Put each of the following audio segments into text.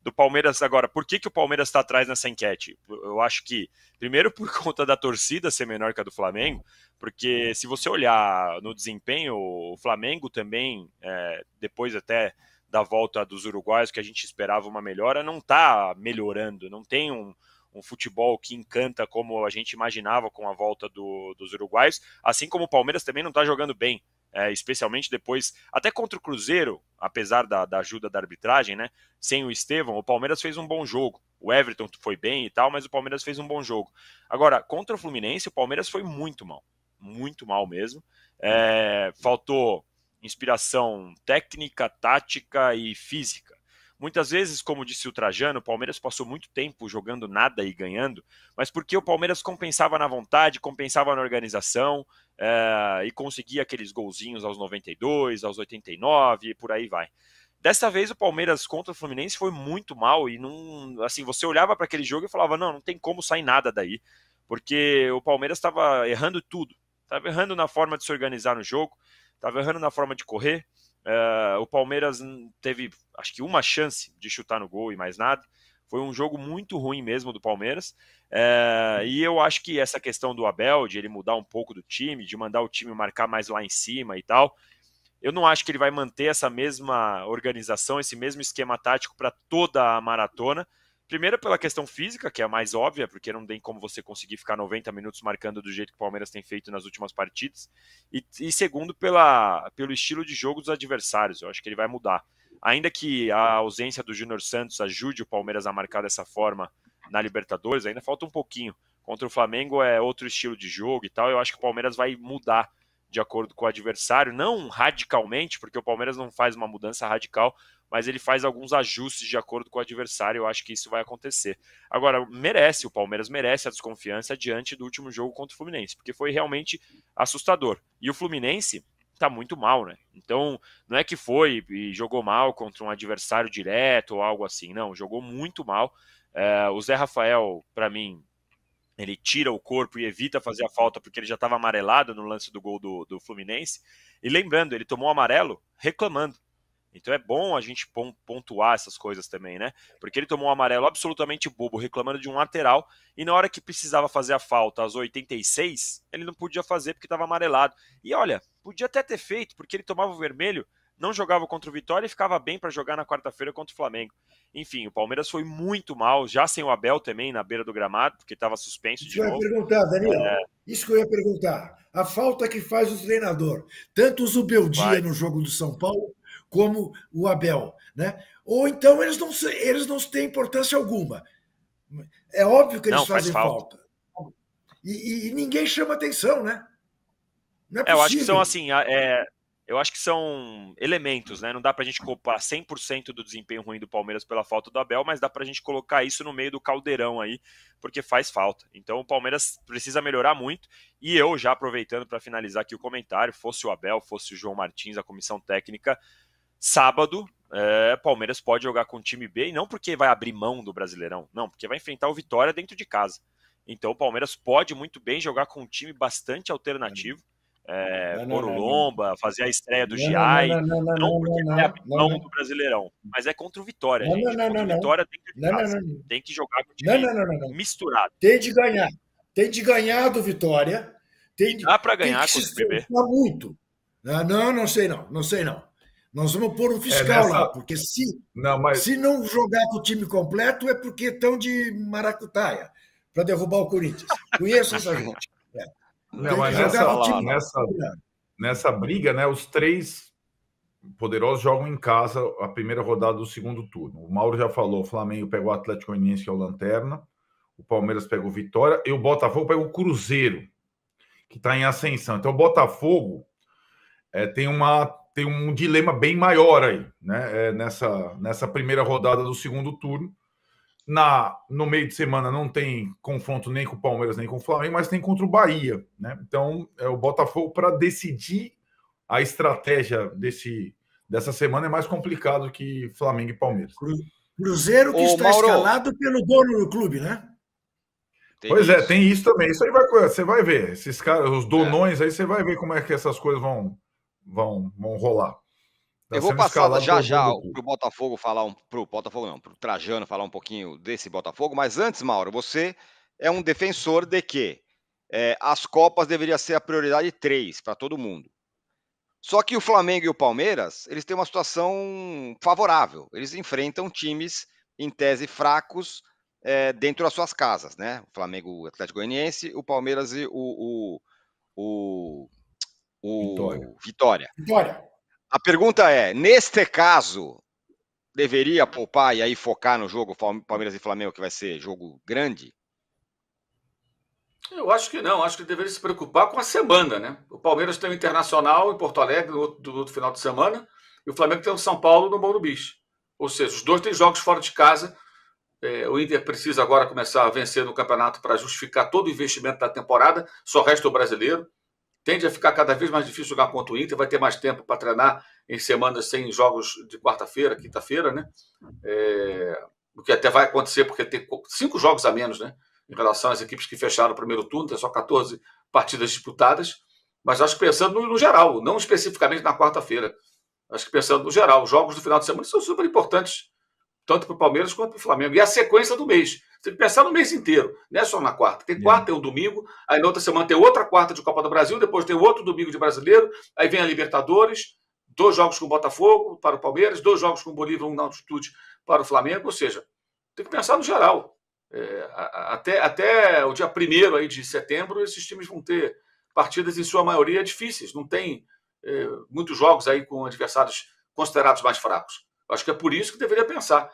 do Palmeiras agora. Por que o Palmeiras está atrás nessa enquete? Eu acho que, primeiro, por conta da torcida ser menor que a do Flamengo, porque se você olhar no desempenho, o Flamengo também, depois até da volta dos uruguaios, que a gente esperava uma melhora, não está melhorando, não tem um futebol que encanta como a gente imaginava com a volta dos uruguaios, assim como o Palmeiras também não está jogando bem, especialmente depois, até contra o Cruzeiro, apesar da ajuda da arbitragem, né? Sem o Estevão, o Palmeiras fez um bom jogo. O Everton foi bem e tal, mas o Palmeiras fez um bom jogo. Agora, contra o Fluminense, o Palmeiras foi muito mal mesmo. Faltou inspiração técnica, tática e física. Muitas vezes, como disse o Trajano, o Palmeiras passou muito tempo jogando nada e ganhando, mas porque o Palmeiras compensava na vontade, compensava na organização, e conseguia aqueles golzinhos aos 92, aos 89 e por aí vai. Dessa vez o Palmeiras contra o Fluminense foi muito mal e não, assim, você olhava para aquele jogo e falava, não tem como sair nada daí, porque o Palmeiras estava errando tudo, estava errando na forma de se organizar no jogo, estava errando na forma de correr. O Palmeiras teve, acho que uma chance de chutar no gol e mais nada. Foi um jogo muito ruim mesmo do Palmeiras. E eu acho que essa questão do Abel, de ele mudar um pouco do time, de mandar o time marcar mais lá em cima e tal, eu não acho que ele vai manter essa mesma organização, esse mesmo esquema tático para toda a maratona. Primeiro pela questão física, que é a mais óbvia, porque não tem como você conseguir ficar 90 minutos marcando do jeito que o Palmeiras tem feito nas últimas partidas. E segundo pelo estilo de jogo dos adversários, eu acho que ele vai mudar. Ainda que a ausência do Júnior Santos ajude o Palmeiras a marcar dessa forma na Libertadores, ainda falta um pouquinho. Contra o Flamengo é outro estilo de jogo e tal, eu acho que o Palmeiras vai mudar de acordo com o adversário, não radicalmente, porque o Palmeiras não faz uma mudança radical, mas ele faz alguns ajustes de acordo com o adversário, eu acho que isso vai acontecer. Agora, o Palmeiras merece a desconfiança diante do último jogo contra o Fluminense, porque foi realmente assustador. E o Fluminense tá muito mal, né? Então, não é que foi e jogou mal contra um adversário direto ou algo assim, não, jogou muito mal. O Zé Rafael, para mim, ele tira o corpo e evita fazer a falta porque ele já estava amarelado no lance do gol do Fluminense. E lembrando, ele tomou amarelo reclamando. Então é bom a gente pontuar essas coisas também, né? Porque ele tomou um amarelo absolutamente bobo, reclamando de um lateral, e na hora que precisava fazer a falta, aos 86, ele não podia fazer porque estava amarelado. E olha, podia até ter feito, porque ele tomava o vermelho, não jogava contra o Vitória e ficava bem para jogar na quarta-feira contra o Flamengo. Enfim, o Palmeiras foi muito mal, já sem o Abel também na beira do gramado, porque estava suspenso de novo. Isso que eu ia perguntar, Daniel. Isso que eu ia perguntar. A falta que faz o treinador, tanto o Zubeldia no jogo do São Paulo, como o Abel, né? Ou então eles não têm importância alguma. É óbvio que eles Não, faz fazem falta. E ninguém chama atenção, né? Não é Eu acho que são possível. assim, eu acho que são elementos, né? Não dá pra gente culpar 100% do desempenho ruim do Palmeiras pela falta do Abel, mas dá pra gente colocar isso no meio do caldeirão aí, porque faz falta. Então o Palmeiras precisa melhorar muito, e eu já aproveitando para finalizar aqui o comentário, fosse o Abel, fosse o João Martins, a comissão técnica, sábado, Palmeiras pode jogar com o time B, e não porque vai abrir mão do Brasileirão, não, porque vai enfrentar o Vitória dentro de casa. Então o Palmeiras pode muito bem jogar com um time bastante alternativo, pôr o Lomba, fazer a estreia do Giai, não porque vai abrir mão do Brasileirão, mas é contra o Vitória, gente. Contra o Vitória dentro de casa. Tem que jogar com o time misturado. Tem de ganhar. Tem de ganhar do Vitória. E dá para ganhar tem que contra o BB. muito. Não sei não. Não sei não. Nós vamos pôr um fiscal lá, porque se não jogar com o time completo é porque estão de maracutaia para derrubar o Corinthians. Conheço essa gente. Não, mas nessa briga, né, os três poderosos jogam em casa a primeira rodada do segundo turno. O Mauro já falou, o Flamengo pegou o Atlético Goianiense, que é o Lanterna, o Palmeiras pegou o Vitória, e o Botafogo pegou o Cruzeiro, que está em ascensão. Então o Botafogo tem um dilema bem maior aí, né, nessa primeira rodada do segundo turno. No meio de semana não tem confronto nem com o Palmeiras nem com o Flamengo, mas tem contra o Bahia, né? Então o Botafogo, para decidir a estratégia dessa semana, é mais complicado que Flamengo e Palmeiras. Cruzeiro que está escalado pelo dono do clube, né? Pois é, tem isso também. Isso aí você vai ver. Esses caras, os donões aí, você vai ver como é que essas coisas vão rolar. Eu vou passar já pro Botafogo falar pro Botafogo não, pro Trajano falar um pouquinho desse Botafogo, mas antes, Mauro, você é um defensor de que as Copas deveriam ser a prioridade 3 para todo mundo. Só que o Flamengo e o Palmeiras, eles têm uma situação favorável. Eles enfrentam times, em tese, fracos dentro das suas casas, né? O Flamengo, o Atlético Goianiense, o Palmeiras e o Vitória. A pergunta é, neste caso, deveria poupar e aí focar no jogo Palmeiras e Flamengo, que vai ser jogo grande? Eu acho que não, acho que deveria se preocupar com a semana, né? O Palmeiras tem o Internacional em Porto Alegre no outro final de semana e o Flamengo tem o São Paulo no Morumbi. Ou seja, os dois têm jogos fora de casa. O Inter precisa agora começar a vencer no campeonato para justificar todo o investimento da temporada, só resta o brasileiro. Tende a ficar cada vez mais difícil jogar contra o Inter, vai ter mais tempo para treinar em semanas sem jogos de quarta-feira, quinta-feira, né? O que até vai acontecer, porque tem 5 jogos a menos, né? Em relação às equipes que fecharam o primeiro turno, tem só 14 partidas disputadas. Mas acho que pensando no geral, não especificamente na quarta-feira. Acho que pensando no geral, os jogos do final de semana são super importantes, tanto para o Palmeiras quanto para o Flamengo. E a sequência do mês. Você tem que pensar no mês inteiro, não é só na quarta. Tem quarta, tem um domingo, aí na outra semana tem outra quarta de Copa do Brasil, depois tem outro domingo de Brasileiro, aí vem a Libertadores, 2 jogos com o Botafogo para o Palmeiras, 2 jogos com o Bolívar, um na altitude para o Flamengo. Ou seja, tem que pensar no geral. Até o dia 1º aí de setembro, esses times vão ter partidas, em sua maioria, difíceis. Não tem muitos jogos aí com adversários considerados mais fracos. Acho que é por isso que deveria pensar.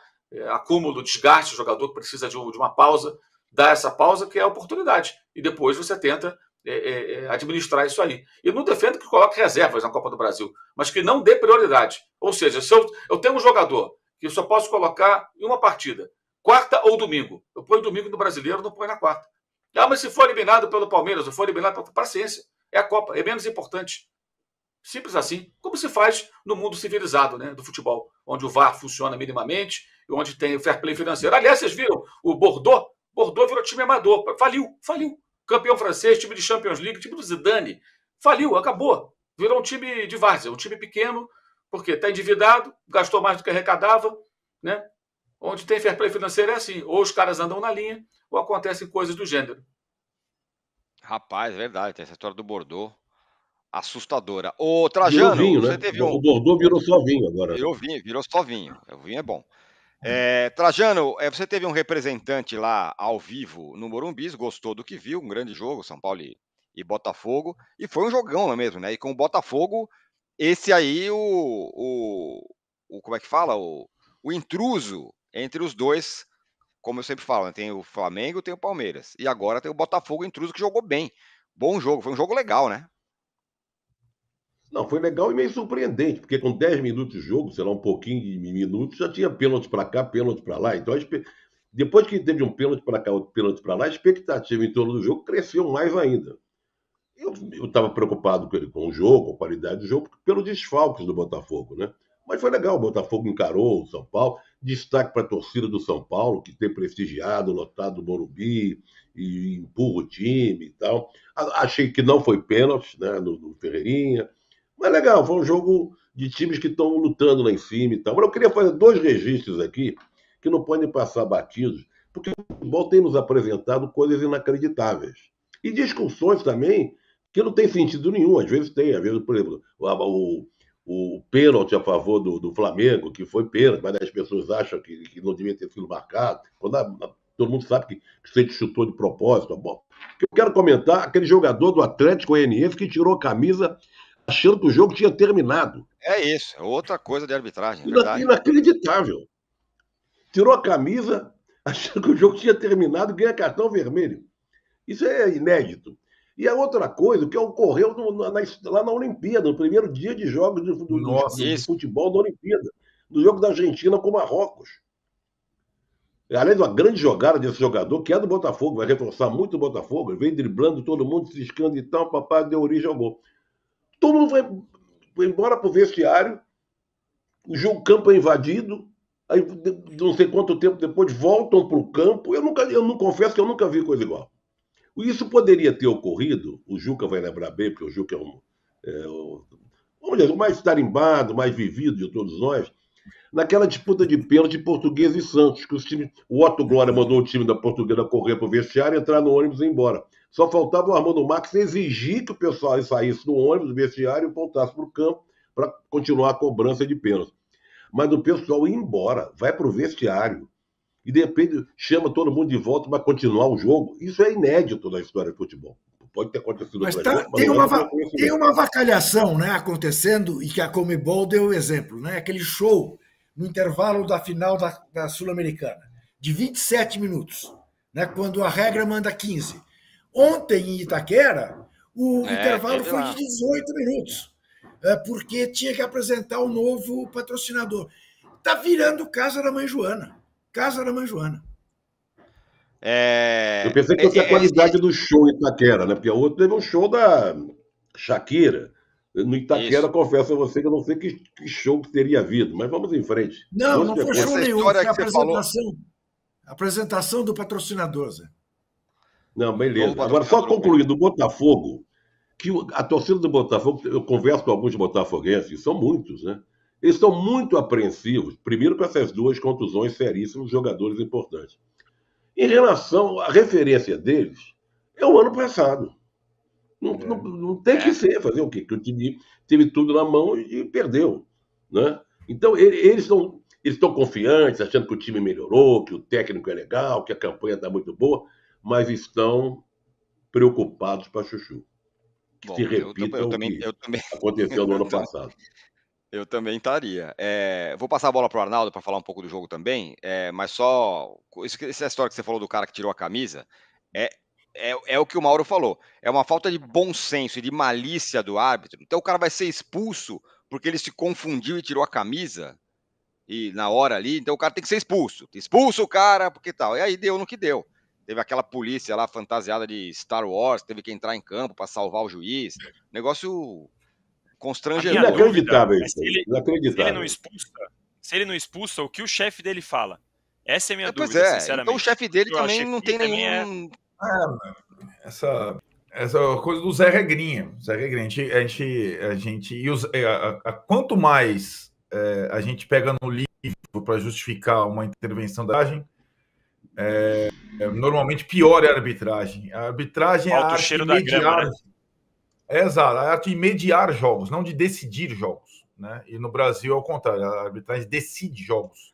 Acúmulo, desgaste, o jogador que precisa de uma pausa, dar essa pausa, que é a oportunidade. E depois você tenta administrar isso aí. Eu não defendo que coloque reservas na Copa do Brasil, mas que não dê prioridade. Ou seja, se eu tenho um jogador que eu só posso colocar em uma partida, quarta ou domingo. Eu ponho domingo no Brasileiro, não ponho na quarta. Mas se for eliminado pelo Palmeiras, ou for eliminado pela paciência, é a Copa, é menos importante. Simples assim, como se faz no mundo civilizado, né, do futebol, onde o VAR funciona minimamente e onde tem o fair play financeiro. Aliás, vocês viram o Bordeaux? Bordeaux virou time amador, faliu. Campeão francês, time de Champions League, time do Zidane. Faliu, acabou. Virou um time de várzea, um time pequeno, porque está endividado, gastou mais do que arrecadava, né? Onde tem fair play financeiro é assim, ou os caras andam na linha, ou acontecem coisas do gênero. Rapaz, é verdade, tem essa história do Bordeaux assustadora. Ô, Trajano, vinho, você né? teve O Bordeaux virou só vinho agora. Virou só vinho. O vinho é bom. Trajano, você teve um representante lá ao vivo no Morumbi, gostou do que viu, um grande jogo, São Paulo e Botafogo, e foi um jogão lá mesmo, né? E com o Botafogo, esse aí, como é que fala? O intruso entre os dois, como eu sempre falo, né? Tem o Flamengo, tem o Palmeiras. E agora tem o Botafogo intruso que jogou bem. Bom jogo, foi um jogo legal, né? Não, foi legal e meio surpreendente, porque com 10 minutos de jogo, sei lá, um pouquinho de minutos, já tinha pênalti para cá, pênalti para lá. Então, depois que teve um pênalti para cá, outro pênalti para lá, a expectativa em torno do jogo cresceu mais ainda. Eu estava preocupado com o jogo, com a qualidade do jogo, pelos desfalques do Botafogo, né? Mas foi legal, o Botafogo encarou o São Paulo. Destaque para a torcida do São Paulo, que tem prestigiado, lotado o Morumbi, e empurra o time e tal. Achei que não foi pênalti, né, no Ferreirinha. Mas legal, foi um jogo de times que estão lutando lá em cima e tal. Mas eu queria fazer 2 registros aqui, que não podem passar batidos, porque o futebol tem nos apresentado coisas inacreditáveis. E discussões também que não tem sentido nenhum. Às vezes tem, por exemplo, o pênalti a favor do Flamengo, que foi pênalti, mas as pessoas acham que não devia ter sido marcado. Todo mundo sabe que você chutou de propósito. Bom, eu quero comentar aquele jogador do Atlético Goianiense que tirou a camisa achando que o jogo tinha terminado. É isso, é outra coisa de arbitragem. Inacreditável. Tirou a camisa achando que o jogo tinha terminado e ganha cartão vermelho. Isso é inédito. E a outra coisa, que ocorreu lá na Olimpíada, no primeiro dia de jogos do futebol da Olimpíada, no jogo da Argentina com o Marrocos. Aliás, uma grande jogada desse jogador, que é do Botafogo, vai reforçar muito o Botafogo, ele vem driblando todo mundo, ciscando e tal, papai deu origem ao gol. Todo mundo foi embora para o vestiário, o campo é invadido, aí não sei quanto tempo depois voltam para o campo. Eu não confesso que eu nunca vi coisa igual. Isso poderia ter ocorrido, o Juca vai lembrar bem, porque o Juca vamos dizer, o mais tarimbado, o mais vivido de todos nós, naquela disputa de pênalti Portuguesa e Santos, que os times, o Otto Glória mandou o time da Portuguesa correr para o vestiário, entrar no ônibus e ir embora. Só faltava o Armando Max exigir que o pessoal saísse do ônibus, do vestiário, e voltasse para o campo para continuar a cobrança de pênalti. Mas o pessoal ia embora, vai para o vestiário, e de repente chama todo mundo de volta para continuar o jogo. Isso é inédito na história do futebol. Pode ter acontecido. Mas tem uma avacalhação, né, acontecendo, e que a Conmebol deu o exemplo, né? Aquele show no intervalo da final da Sul-Americana, de 27 minutos, né, quando a regra manda 15. Ontem, em Itaquera, o intervalo foi de 18 minutos, porque tinha que apresentar o novo patrocinador. Está virando Casa da Mãe Joana. Casa da Mãe Joana. Eu pensei que fosse a qualidade do show em Itaquera, né? Porque a outra teve um show da Shakira. No Itaquera, confesso a você que eu não sei que show que teria havido, mas vamos em frente. Não foi show nenhum, foi a apresentação do patrocinador, Zé. Não, beleza. Agora, só concluindo, o Botafogo, que a torcida do Botafogo, eu converso com alguns botafoguenses, são muitos, né? Eles estão muito apreensivos, primeiro com essas duas contusões seríssimas de jogadores importantes. Em relação à referência deles, é o ano passado. Não tem que ser, fazer o quê? Que o time teve tudo na mão e perdeu, né? Então, eles estão confiantes, achando que o time melhorou, que o técnico é legal, que a campanha está muito boa, mas estão preocupados para chuchu. Bom, se repita o que aconteceu no ano passado. Eu também estaria. Vou passar a bola para o Arnaldo para falar um pouco do jogo também, mas só... Essa história que você falou do cara que tirou a camisa, é o que o Mauro falou. É uma falta de bom senso e de malícia do árbitro. Então o cara vai ser expulso porque ele se confundiu e tirou a camisa e na hora ali, então o cara tem que ser expulso. Expulsa o cara, porque tal. E aí deu no que deu. Teve aquela polícia lá fantasiada de Star Wars, teve que entrar em campo para salvar o juiz. Negócio constrangedor. Inacreditável. Se ele não expulsa, o que o chefe dele fala? Essa é a minha dúvida, pois sinceramente. Então o chefe dele também não tem nenhum... Essa coisa do Zé Regrinha. Quanto mais a gente pega no livro para justificar uma intervenção da arbitragem, normalmente pior é a arbitragem. A arbitragem é a arte de mediar. Exato, a arte de mediar jogos, não de decidir jogos, né? E no Brasil é o contrário, a arbitragem decide jogos.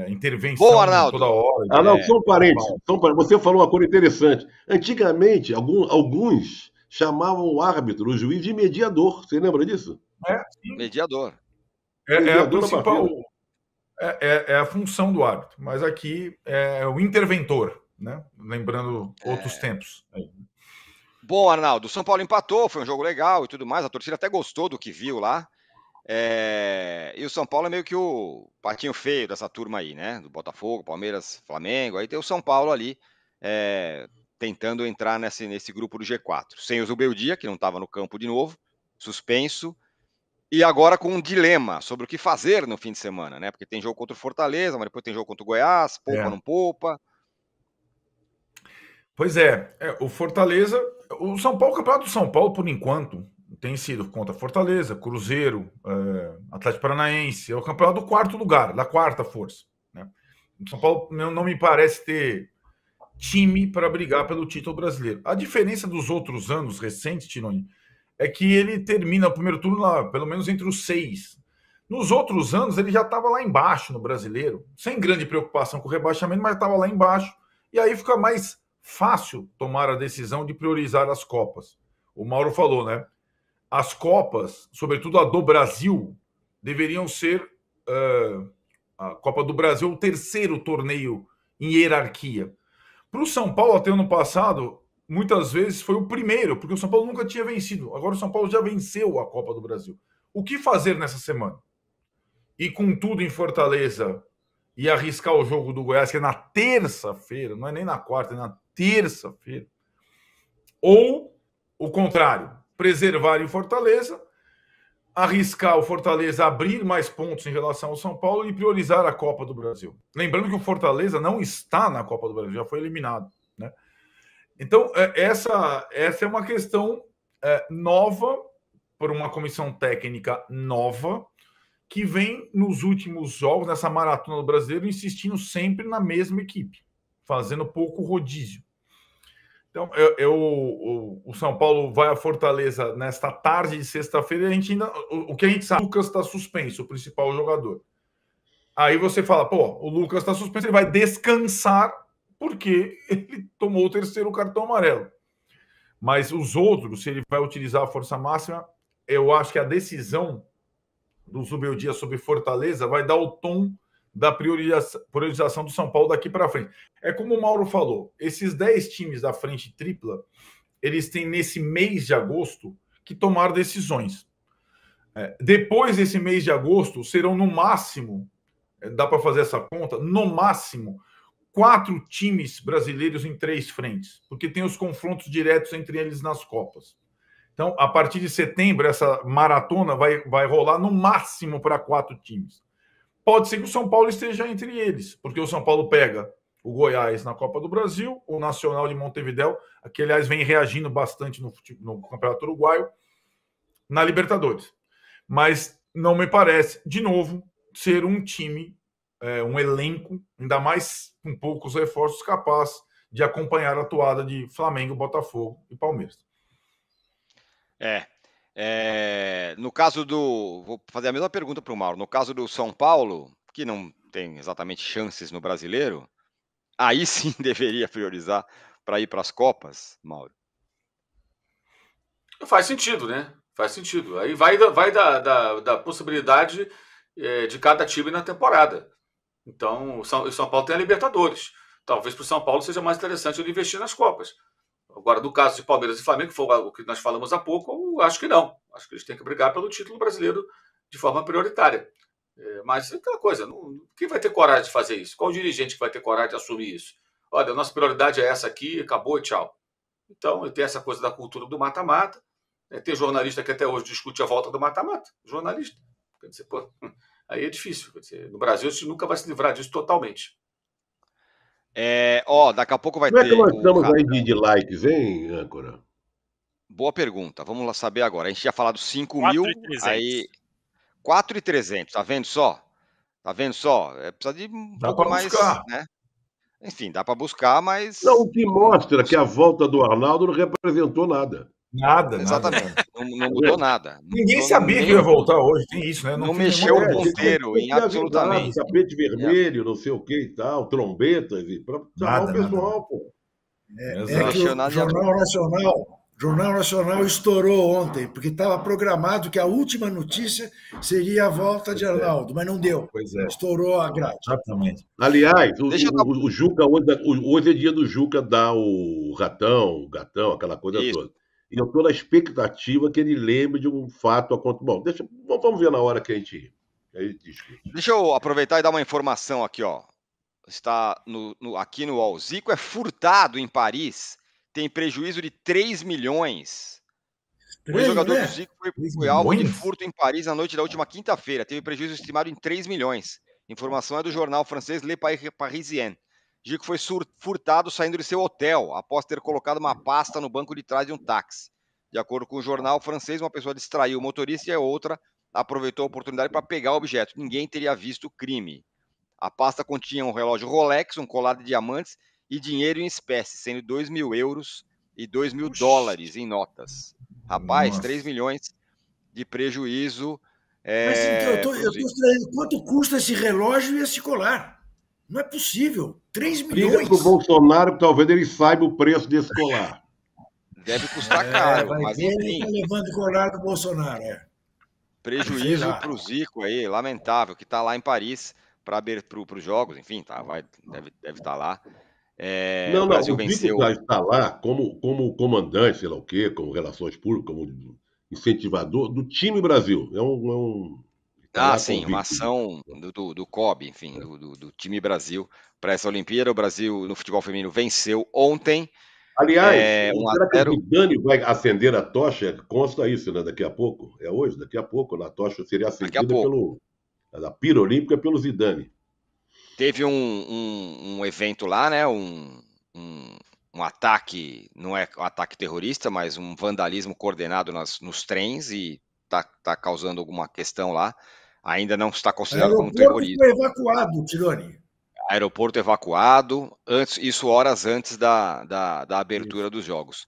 Intervenção toda hora. Não, só um parênteses. Você falou uma coisa interessante. Antigamente, alguns chamavam o árbitro, o juiz, de mediador. Você lembra disso? Mediador. A principal. É a função do árbitro, mas aqui é o interventor, né? Lembrando outros tempos. Bom, Arnaldo, o São Paulo empatou, foi um jogo legal e tudo mais. A torcida até gostou do que viu lá. E o São Paulo é meio que o patinho feio dessa turma aí, né? Do Botafogo, Palmeiras, Flamengo. Aí tem o São Paulo ali tentando entrar nesse grupo do G4. Sem o Zubeldia, que não estava no campo de novo, suspenso. E agora com um dilema sobre o que fazer no fim de semana, né? Porque tem jogo contra o Fortaleza, mas depois tem jogo contra o Goiás, poupa, não poupa. Pois o Fortaleza... O Campeonato do São Paulo, por enquanto, tem sido contra Fortaleza, Cruzeiro, Atlético Paranaense. É o campeonato do quarto lugar, da quarta força, né? O São Paulo não me parece ter time para brigar pelo título brasileiro. A diferença dos outros anos recentes, Tironi, é que ele termina o primeiro turno lá, pelo menos entre os 6. Nos outros anos, ele já estava lá embaixo no brasileiro, sem grande preocupação com o rebaixamento, mas estava lá embaixo. E aí fica mais fácil tomar a decisão de priorizar as Copas. O Mauro falou, né? As Copas, sobretudo a do Brasil, deveriam ser a Copa do Brasil, o terceiro torneio em hierarquia. Para o São Paulo, até ano passado, muitas vezes foi o primeiro, porque o São Paulo nunca tinha vencido. Agora o São Paulo já venceu a Copa do Brasil. O que fazer nessa semana? E com tudo em Fortaleza e arriscar o jogo do Goiás, que é na terça-feira, não é nem na quarta, é na terça-feira. Ou o contrário, preservar em Fortaleza, arriscar o Fortaleza abrir mais pontos em relação ao São Paulo e priorizar a Copa do Brasil. Lembrando que o Fortaleza não está na Copa do Brasil, já foi eliminado, né? Então, essa é uma questão nova por uma comissão técnica nova que vem nos últimos jogos, nessa maratona do brasileiro, insistindo sempre na mesma equipe, fazendo pouco rodízio. Então, o São Paulo vai a Fortaleza nesta tarde de sexta-feira e a gente ainda. O que a gente sabe, o Lucas está suspenso, o principal jogador. Aí você fala, pô, o Lucas está suspenso, ele vai descansar porque ele tomou o terceiro cartão amarelo. Mas os outros, se ele vai utilizar a força máxima, eu acho que a decisão do Zubeldia sobre Fortaleza vai dar o tom da priorização do São Paulo daqui para frente. É como o Mauro falou, esses 10 times da frente tripla, eles têm nesse mês de agosto que tomar decisões. Depois desse mês de agosto, serão no máximo, dá para fazer essa conta, no máximo, 4 times brasileiros em 3 frentes, porque tem os confrontos diretos entre eles nas Copas. Então, a partir de setembro, essa maratona vai rolar no máximo para 4 times. Pode ser que o São Paulo esteja entre eles, porque o São Paulo pega o Goiás na Copa do Brasil, o Nacional de Montevidéu, que, aliás, vem reagindo bastante no Campeonato Uruguaio, na Libertadores. Mas não me parece, de novo, ser um time, um elenco, ainda mais com poucos reforços, capaz de acompanhar a atuada de Flamengo, Botafogo e Palmeiras. No caso do... Vou fazer a mesma pergunta para o Mauro. No caso do São Paulo, que não tem exatamente chances no Brasileiro, aí sim deveria priorizar para ir para as Copas, Mauro? Faz sentido, né? Faz sentido. Aí vai da possibilidade de cada time na temporada. Então, o São Paulo tem a Libertadores. Talvez para o São Paulo seja mais interessante ele investir nas Copas. Agora, do caso de Palmeiras e Flamengo, que foi o que nós falamos há pouco, eu acho que não. Acho que eles têm que brigar pelo título brasileiro de forma prioritária. Mas é aquela coisa, quem vai ter coragem de fazer isso? Qual dirigente que vai ter coragem de assumir isso? Olha, a nossa prioridade é essa aqui, acabou e tchau. Então, tem essa coisa da cultura do mata-mata. Tem jornalista que até hoje discute a volta do mata-mata. Jornalista. Quer dizer, pô, aí é difícil. Quer dizer, no Brasil, a gente nunca vai se livrar disso totalmente. Daqui a pouco vai ter... Como é que nós estamos aí de likes, hein, âncora? Boa pergunta. Vamos lá saber agora. A gente tinha falado 5 mil, aí 4.300. Tá vendo só? Tá vendo só? Precisa de um pouco mais, buscar, né? Enfim, dá para buscar, mas... Não, o que mostra que a volta do Arnaldo não representou nada. Nada, exatamente. Nada. Não mudou nada. Ninguém sabia que ia voltar hoje, tem isso, né? Não mexeu o ponteiro em absolutamente. Tapete vermelho, não sei o que e tal, trombetas, para chamar o pessoal, pô. Que o Jornal Nacional estourou ontem, porque estava programado que a última notícia seria a volta de Arnaldo, mas não deu. Estourou a grade. Exatamente. Aliás, o Juca, hoje é dia do Juca dar o ratão, o gatão, aquela coisa toda. E eu estou na expectativa que ele lembre de um fato acontecido. Bom, vamos ver na hora que a gente discute. Deixa eu aproveitar e dar uma informação aqui, ó. Está aqui no UOL. Zico é furtado em Paris, tem prejuízo de 3 milhões. O jogador do Zico foi alvo de furto em Paris na noite da última quinta-feira. Teve prejuízo estimado em 3 milhões. Informação é do jornal francês Le Parisien. Zico foi furtado saindo de seu hotel, após ter colocado uma pasta no banco de trás de um táxi. De acordo com o jornal francês, uma pessoa distraiu o motorista e a outra aproveitou a oportunidade para pegar o objeto. Ninguém teria visto o crime. A pasta continha um relógio Rolex, um colar de diamantes e dinheiro em espécie, sendo 2 mil euros e 2 mil dólares em notas. Rapaz, 3 milhões de prejuízo. Mas então, eu tô estranhando. Quanto custa esse relógio e esse colar? Não é possível. 3 milhões. Liga pro Bolsonaro que talvez ele saiba o preço desse colar. Deve custar caro, mas enfim. Ele está levando o colar do Bolsonaro, Prejuízo para o Zico aí, lamentável, que está lá em Paris para os jogos, enfim, deve estar lá. O Brasil venceu. Está lá como comandante, sei lá o quê, como relações públicas, como incentivador do time Brasil. Sim, uma ação do COB, enfim, do time Brasil para essa Olimpíada. O Brasil, no futebol feminino, venceu ontem. Aliás, será que o Zidane vai acender a tocha? Consta isso, né? Daqui a pouco. É hoje? Daqui a pouco, a tocha seria acendida a pira olímpica pelo Zidane. Teve um evento lá, né? Um ataque, não é um ataque terrorista, mas um vandalismo coordenado nos trens, e tá causando alguma questão lá. Ainda não está considerado como terrorismo. Foi evacuado, Tironi. Aeroporto evacuado, isso horas antes da abertura dos jogos.